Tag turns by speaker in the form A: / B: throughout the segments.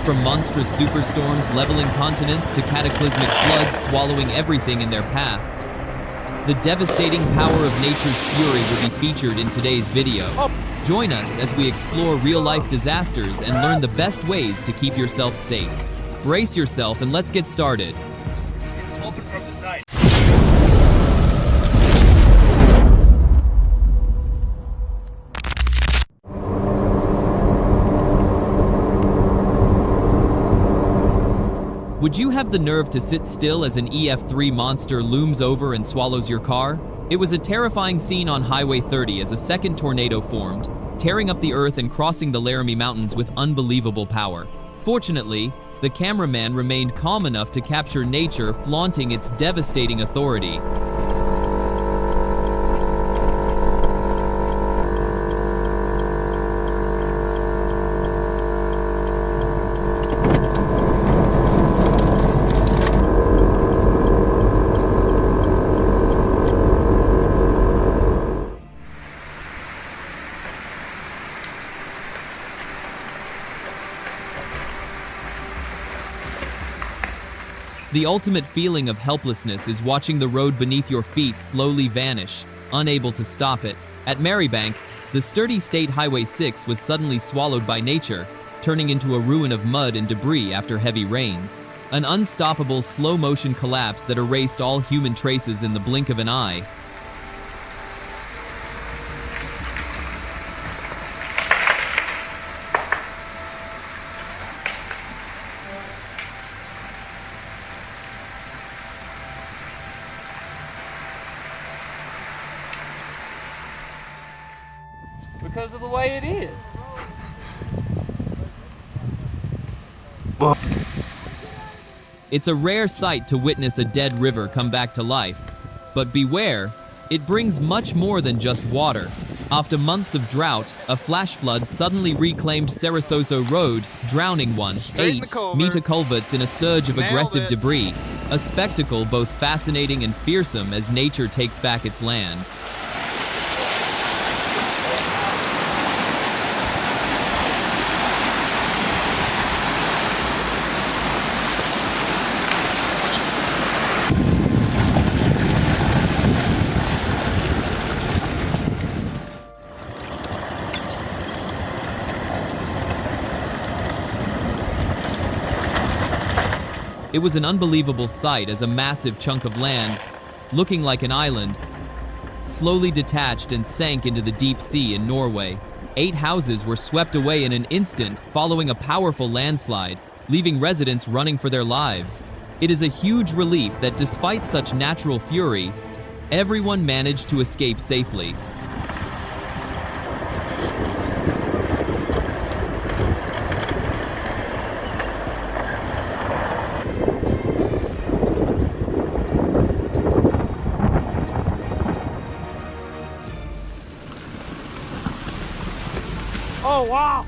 A: From monstrous superstorms leveling continents to cataclysmic floods swallowing everything in their path, the devastating power of nature's fury will be featured in today's video. Join us as we explore real-life disasters and learn the best ways to keep yourself safe. Brace yourself and let's get started.
B: Open from the side.
A: Would you have the nerve to sit still as an EF3 monster looms over and swallows your car? It was a terrifying scene on Highway 30 as a second tornado formed, tearing up the earth and crossing the Laramie Mountains with unbelievable power. Fortunately, the cameraman remained calm enough to capture nature flaunting its devastating authority. The ultimate feeling of helplessness is watching the road beneath your feet slowly vanish, unable to stop it. At Marybank, the sturdy State Highway 6 was suddenly swallowed by nature, turning into a ruin of mud and debris after heavy rains. An unstoppable slow-motion collapse that erased all human traces in the blink of an eye.
B: Because of the way it is.
A: It's a rare sight to witness a dead river come back to life. But beware, it brings much more than just water. After months of drought, a flash flood suddenly reclaimed Sarasota Road, drowning 8-meter culverts in a surge of aggressive debris. A spectacle both fascinating and fearsome as nature takes back its land. It was an unbelievable sight as a massive chunk of land, looking like an island, slowly detached and sank into the deep sea in Norway. 8 houses were swept away in an instant following a powerful landslide, leaving residents running for their lives. It is a huge relief that despite such natural fury, everyone managed to escape safely.
B: Oh, wow!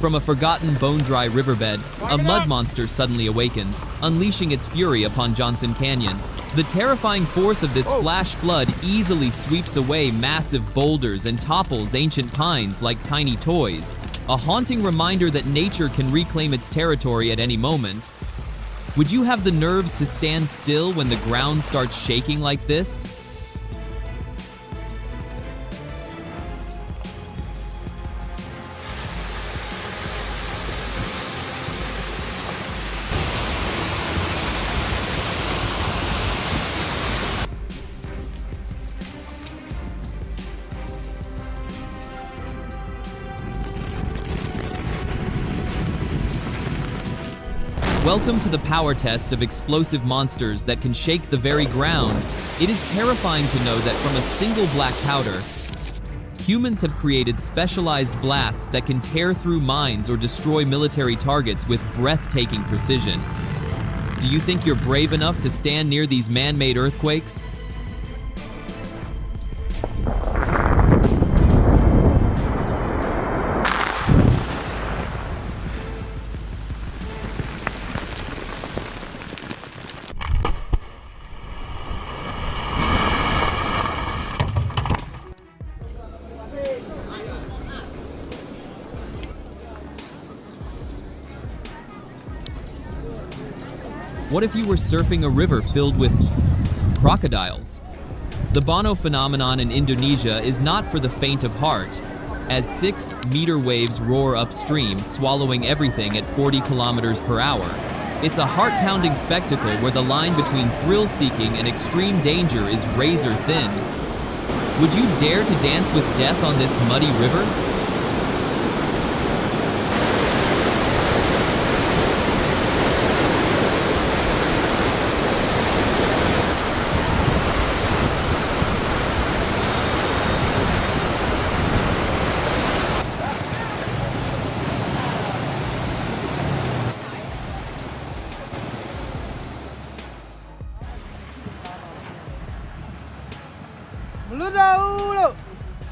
A: From a forgotten bone-dry riverbed, a mud monster suddenly awakens, unleashing its fury upon Johnson Canyon. The terrifying force of this flash flood easily sweeps away massive boulders and topples ancient pines like tiny toys, a haunting reminder that nature can reclaim its territory at any moment. Would you have the nerves to stand still when the ground starts shaking like this? Welcome to the power test of explosive monsters that can shake the very ground. It is terrifying to know that from a single black powder, humans have created specialized blasts that can tear through mines or destroy military targets with breathtaking precision. Do you think you're brave enough to stand near these man-made earthquakes? What if you were surfing a river filled with crocodiles? The Bono phenomenon in Indonesia is not for the faint of heart, as 6-meter waves roar upstream, swallowing everything at 40 kilometers per hour. It's a heart-pounding spectacle where the line between thrill-seeking and extreme danger is razor thin. Would you dare to dance with death on this muddy river?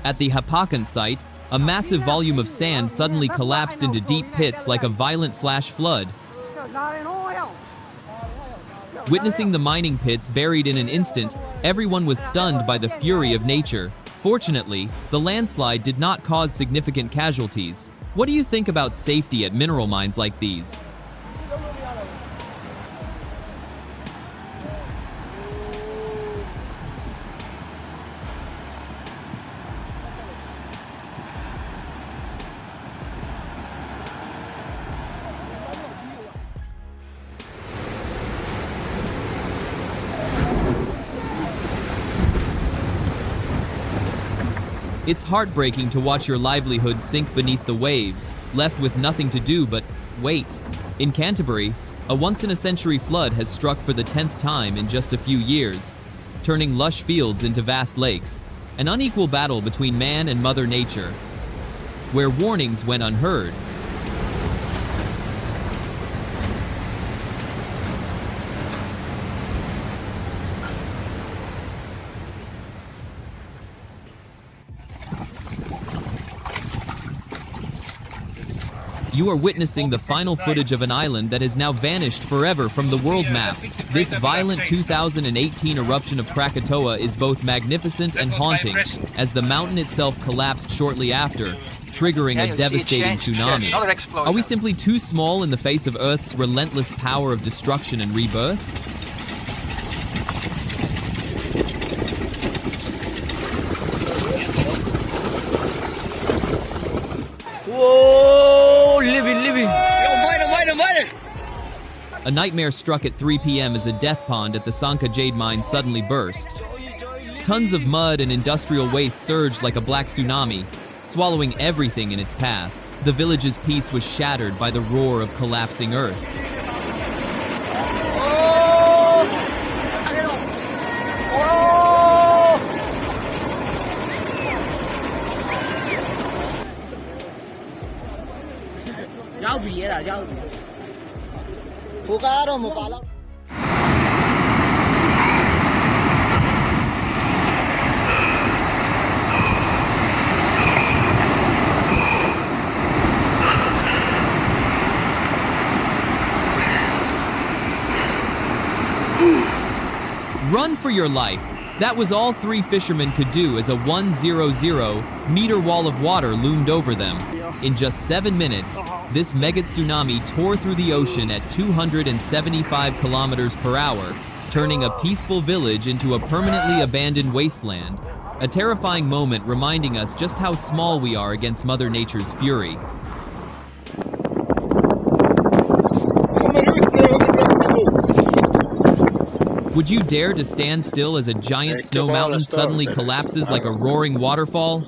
A: At the Hapakan site, a massive volume of sand suddenly collapsed into deep pits like a violent flash flood. Witnessing the mining pits buried in an instant, everyone was stunned by the fury of nature. Fortunately, the landslide did not cause significant casualties. What do you think about safety at mineral mines like these? It's heartbreaking to watch your livelihood sink beneath the waves, left with nothing to do but wait. In Canterbury, a once-in-a-century flood has struck for the 10th time in just a few years, turning lush fields into vast lakes, an unequal battle between man and Mother Nature, where warnings went unheard. You are witnessing the final footage of an island that has now vanished forever from the world map. This violent 2018 eruption of Krakatoa is both magnificent and haunting, as the mountain itself collapsed shortly after, triggering a devastating tsunami. Are we simply too small in the face of Earth's relentless power of destruction and rebirth? A nightmare struck at 3 p.m. as a death pond at the Sanka Jade mine suddenly burst. Tons of mud and industrial waste surged like a black tsunami, swallowing everything in its path. The village's peace was shattered by the roar of collapsing earth. Run for your life. That was all 3 fishermen could do as a 100-meter wall of water loomed over them. In just 7 minutes, this mega tsunami tore through the ocean at 275 kilometers per hour, turning a peaceful village into a permanently abandoned wasteland. A terrifying moment reminding us just how small we are against Mother Nature's fury. Would you dare to stand still as a giant snow mountain suddenly collapses like a roaring waterfall?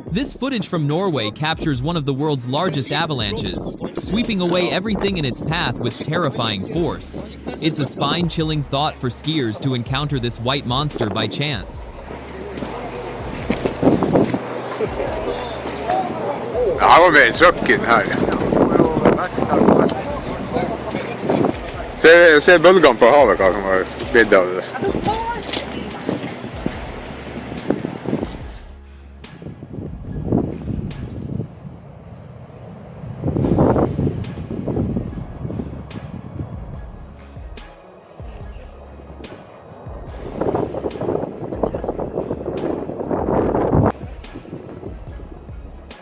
A: This footage from Norway captures one of the world's largest avalanches, sweeping away everything in its path with terrifying force. It's a spine-chilling thought for skiers to encounter this white monster by chance.
C: Han var med i trucken här. Se bølgene på havet hva som har blitt av det.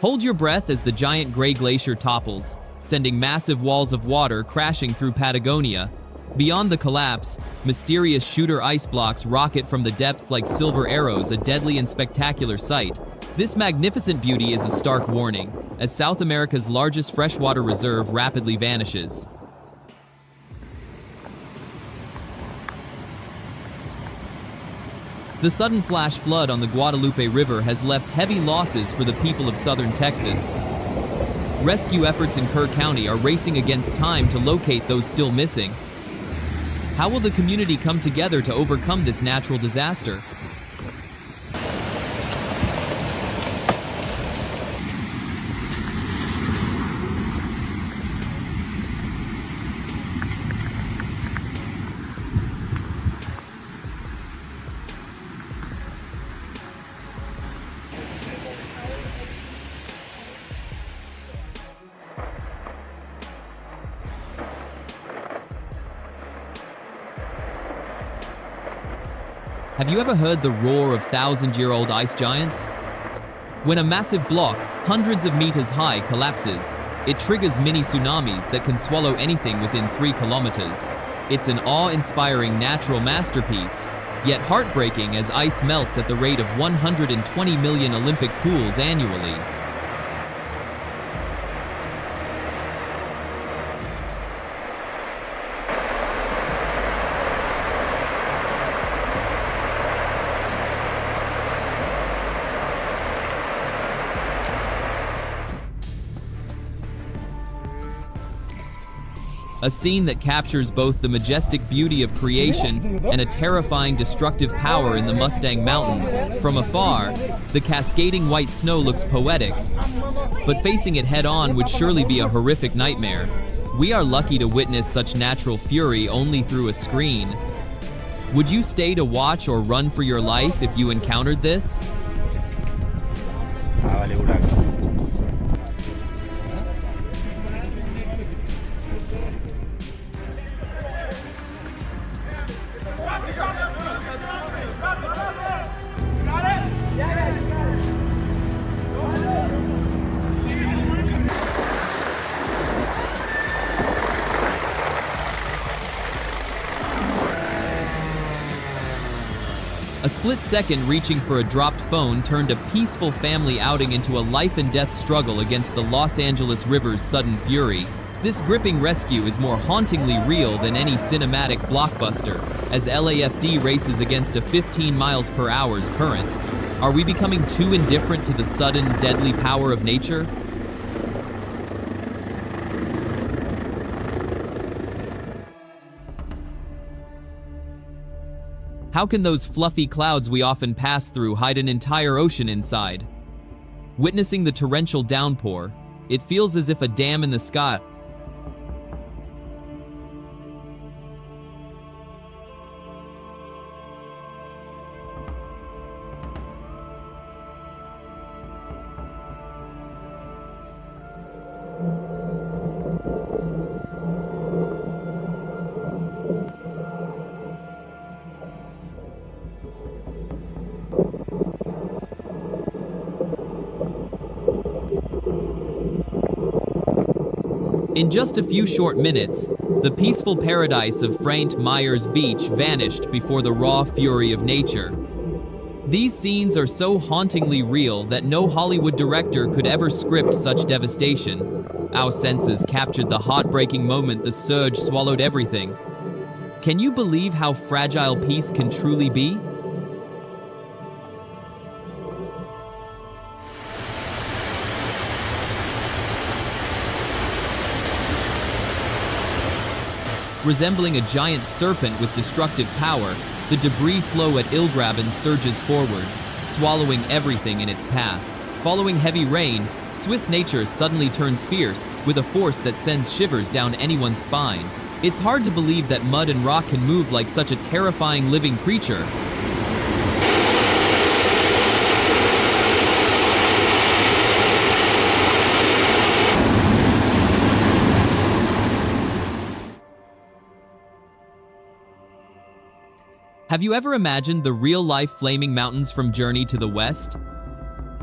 A: Hold your breath as the giant gray glacier topples, sending massive walls of water crashing through Patagonia, Beyond the collapse, mysterious shooter ice blocks rocket from the depths like silver arrows, a deadly and spectacular sight. This magnificent beauty is a stark warning, as South America's largest freshwater reserve rapidly vanishes. The sudden flash flood on the Guadalupe River has left heavy losses for the people of southern Texas. Rescue efforts in Kerr County are racing against time to locate those still missing. How will the community come together to overcome this natural disaster? Have you ever heard the roar of thousand-year-old ice giants? When a massive block, hundreds of meters high, collapses, it triggers mini tsunamis that can swallow anything within 3 kilometers. It's an awe-inspiring natural masterpiece, yet heartbreaking as ice melts at the rate of 120 million Olympic pools annually. A scene that captures both the majestic beauty of creation and a terrifying destructive power in the Mustang Mountains. From afar, the cascading white snow looks poetic, but facing it head-on would surely be a horrific nightmare. We are lucky to witness such natural fury only through a screen. Would you stay to watch or run for your life if you encountered this? A split second reaching for a dropped phone turned a peaceful family outing into a life-and-death struggle against the Los Angeles River's sudden fury. This gripping rescue is more hauntingly real than any cinematic blockbuster, as LAFD races against a 15 miles per hour's current. Are we becoming too indifferent to the sudden, deadly power of nature? How can those fluffy clouds we often pass through hide an entire ocean inside? Witnessing the torrential downpour, it feels as if a dam in the sky. In just a few short minutes, the peaceful paradise of Frank Myers Beach vanished before the raw fury of nature. These scenes are so hauntingly real that no Hollywood director could ever script such devastation. Our senses captured the heartbreaking moment the surge swallowed everything. Can you believe how fragile peace can truly be? Resembling a giant serpent with destructive power, the debris flow at Ilgraben surges forward, swallowing everything in its path. Following heavy rain, Swiss nature suddenly turns fierce, with a force that sends shivers down anyone's spine. It's hard to believe that mud and rock can move like such a terrifying living creature. Have you ever imagined the real-life flaming mountains from Journey to the West?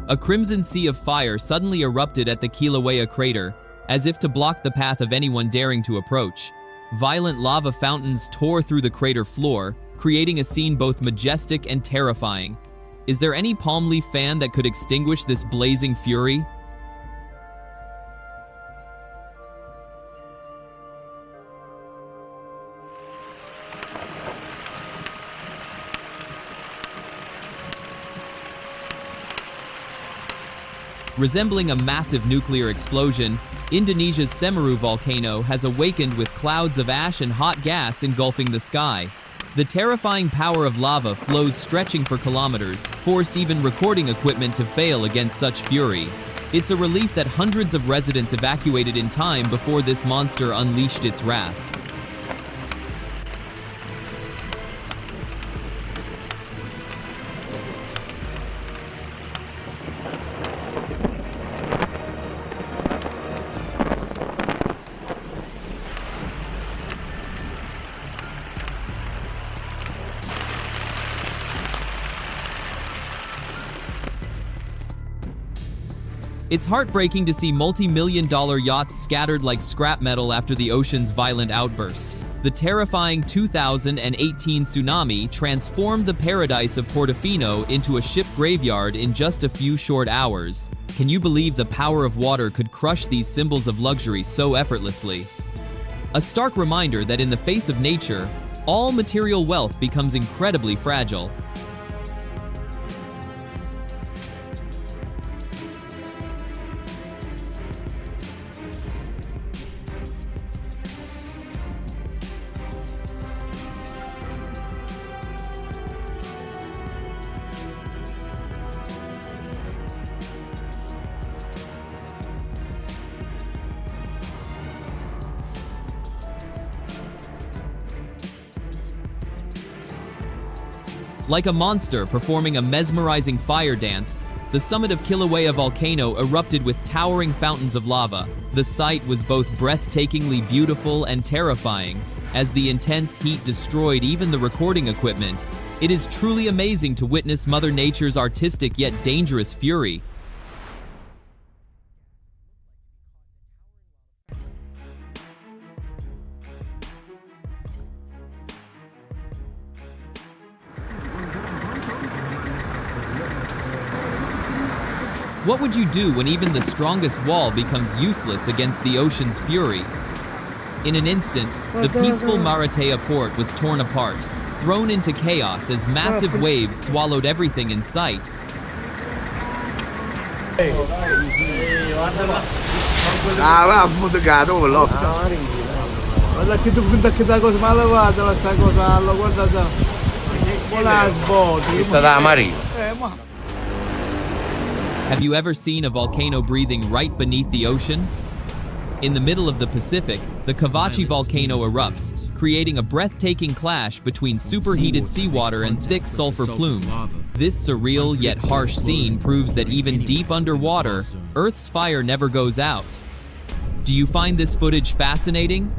A: A crimson sea of fire suddenly erupted at the Kilauea crater, as if to block the path of anyone daring to approach. Violent lava fountains tore through the crater floor, creating a scene both majestic and terrifying. Is there any palm leaf fan that could extinguish this blazing fury? Resembling a massive nuclear explosion, Indonesia's Semeru volcano has awakened with clouds of ash and hot gas engulfing the sky. The terrifying power of lava flows stretching for kilometers, forced even recording equipment to fail against such fury. It's a relief that hundreds of residents evacuated in time before this monster unleashed its wrath. It's heartbreaking to see multi-million-dollar yachts scattered like scrap metal after the ocean's violent outburst. The terrifying 2018 tsunami transformed the paradise of Portofino into a ship graveyard in just a few short hours. Can you believe the power of water could crush these symbols of luxury so effortlessly? A stark reminder that in the face of nature, all material wealth becomes incredibly fragile. Like a monster performing a mesmerizing fire dance, the summit of Kilauea volcano erupted with towering fountains of lava. The sight was both breathtakingly beautiful and terrifying, as the intense heat destroyed even the recording equipment. It is truly amazing to witness Mother Nature's artistic yet dangerous fury. What would you do when even the strongest wall becomes useless against the ocean's fury? In an instant, the peaceful Maratea port was torn apart, thrown into chaos as massive waves swallowed everything in sight. Have you ever seen a volcano breathing right beneath the ocean? In the middle of the Pacific, the Cavachi volcano erupts, creating a breathtaking clash between superheated seawater and thick sulfur plumes. This surreal yet harsh scene proves that even deep underwater, Earth's fire never goes out. Do you find this footage fascinating?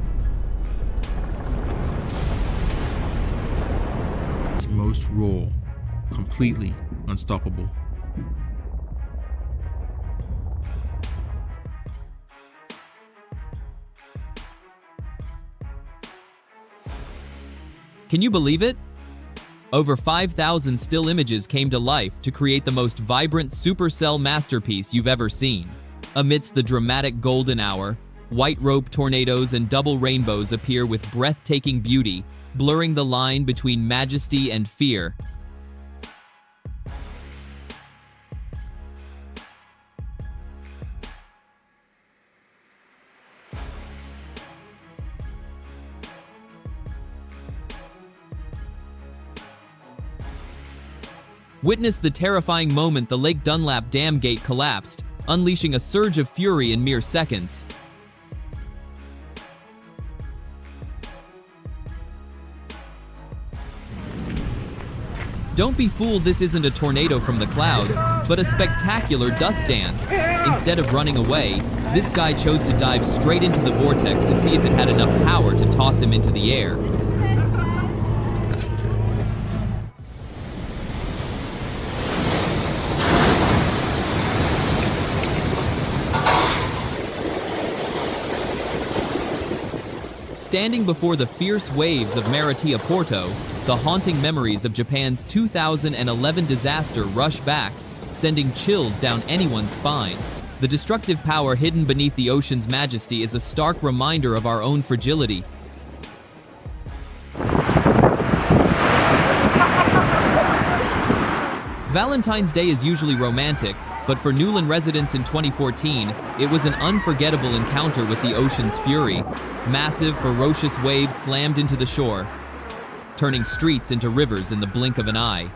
D: It's most raw, completely unstoppable.
A: Can you believe it? Over 5,000 still images came to life to create the most vibrant supercell masterpiece you've ever seen. Amidst the dramatic golden hour, white rope tornadoes and double rainbows appear with breathtaking beauty, blurring the line between majesty and fear. Witness the terrifying moment the Lake Dunlap dam gate collapsed, unleashing a surge of fury in mere seconds. Don't be fooled, this isn't a tornado from the clouds, but a spectacular dust dance. Instead of running away, this guy chose to dive straight into the vortex to see if it had enough power to toss him into the air. Standing before the fierce waves of Maratea Porto, the haunting memories of Japan's 2011 disaster rush back, sending chills down anyone's spine. The destructive power hidden beneath the ocean's majesty is a stark reminder of our own fragility. Valentine's Day is usually romantic, but for Newland residents in 2014, it was an unforgettable encounter with the ocean's fury. Massive, ferocious waves slammed into the shore, turning streets into rivers in the blink of an eye.